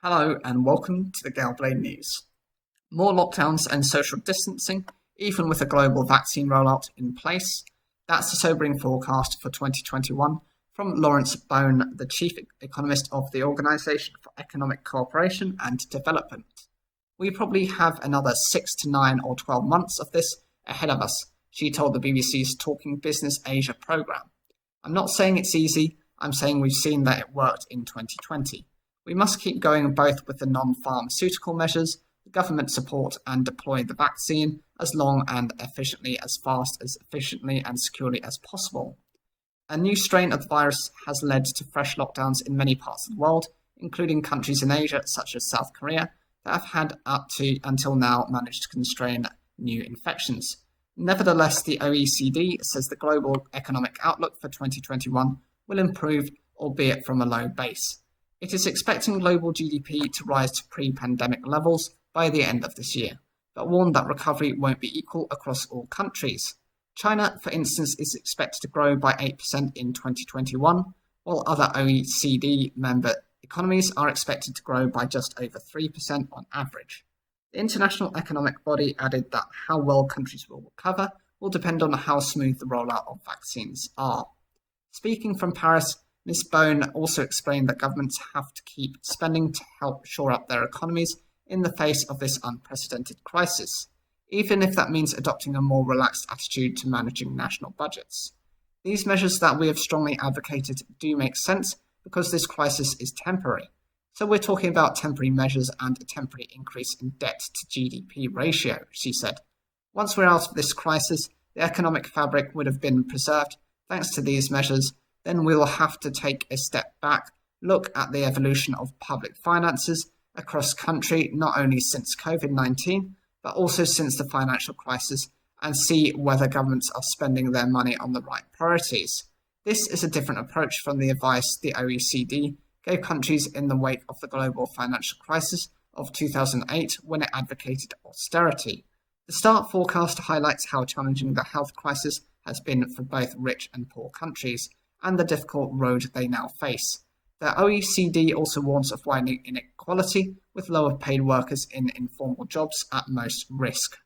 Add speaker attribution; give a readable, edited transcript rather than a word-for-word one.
Speaker 1: Hello and welcome to the Galblade News. More lockdowns and social distancing, even with a global vaccine rollout in place. That's a sobering forecast for 2021 from Lawrence Bone, the chief economist of the Organisation for Economic Cooperation and Development. We probably have another 6 to 9 or 12 months of this ahead of us, she told the BBC's Talking Business Asia programme. I'm not saying it's easy, I'm saying we've seen that it worked in 2020. We must keep going both with the non-pharmaceutical measures, the government support and deploy the vaccine as long and efficiently as fast, as efficiently and securely as possible. A new strain of the virus has led to fresh lockdowns in many parts of the world, including countries in Asia such as South Korea, that have had up to until now managed to constrain new infections. Nevertheless, the OECD says the global economic outlook for 2021 will improve, albeit from a low base. It is expecting global GDP to rise to pre-pandemic levels by the end of this year, but warned that recovery won't be equal across all countries. China, for instance, is expected to grow by 8% in 2021, while other OECD member economies are expected to grow by just over 3% on average. The International Economic Body added that how well countries will recover will depend on how smooth the rollout of vaccines are. Speaking from Paris, Ms. Bone also explained that governments have to keep spending to help shore up their economies in the face of this unprecedented crisis, even if that means adopting a more relaxed attitude to managing national budgets. These measures that we have strongly advocated do make sense because this crisis is temporary. So we're talking about temporary measures and a temporary increase in debt to GDP ratio, she said. Once we're out of this crisis, the economic fabric would have been preserved thanks to these measures. Then we'll have to take a step back, look at the evolution of public finances across country, not only since COVID-19, but also since the financial crisis, and see whether governments are spending their money on the right priorities. This is a different approach from the advice the OECD gave countries in the wake of the global financial crisis of 2008 when it advocated austerity. The START forecast highlights how challenging the health crisis has been for both rich and poor countries, and the difficult road they now face. The OECD also warns of widening inequality, with lower paid workers in informal jobs at most risk.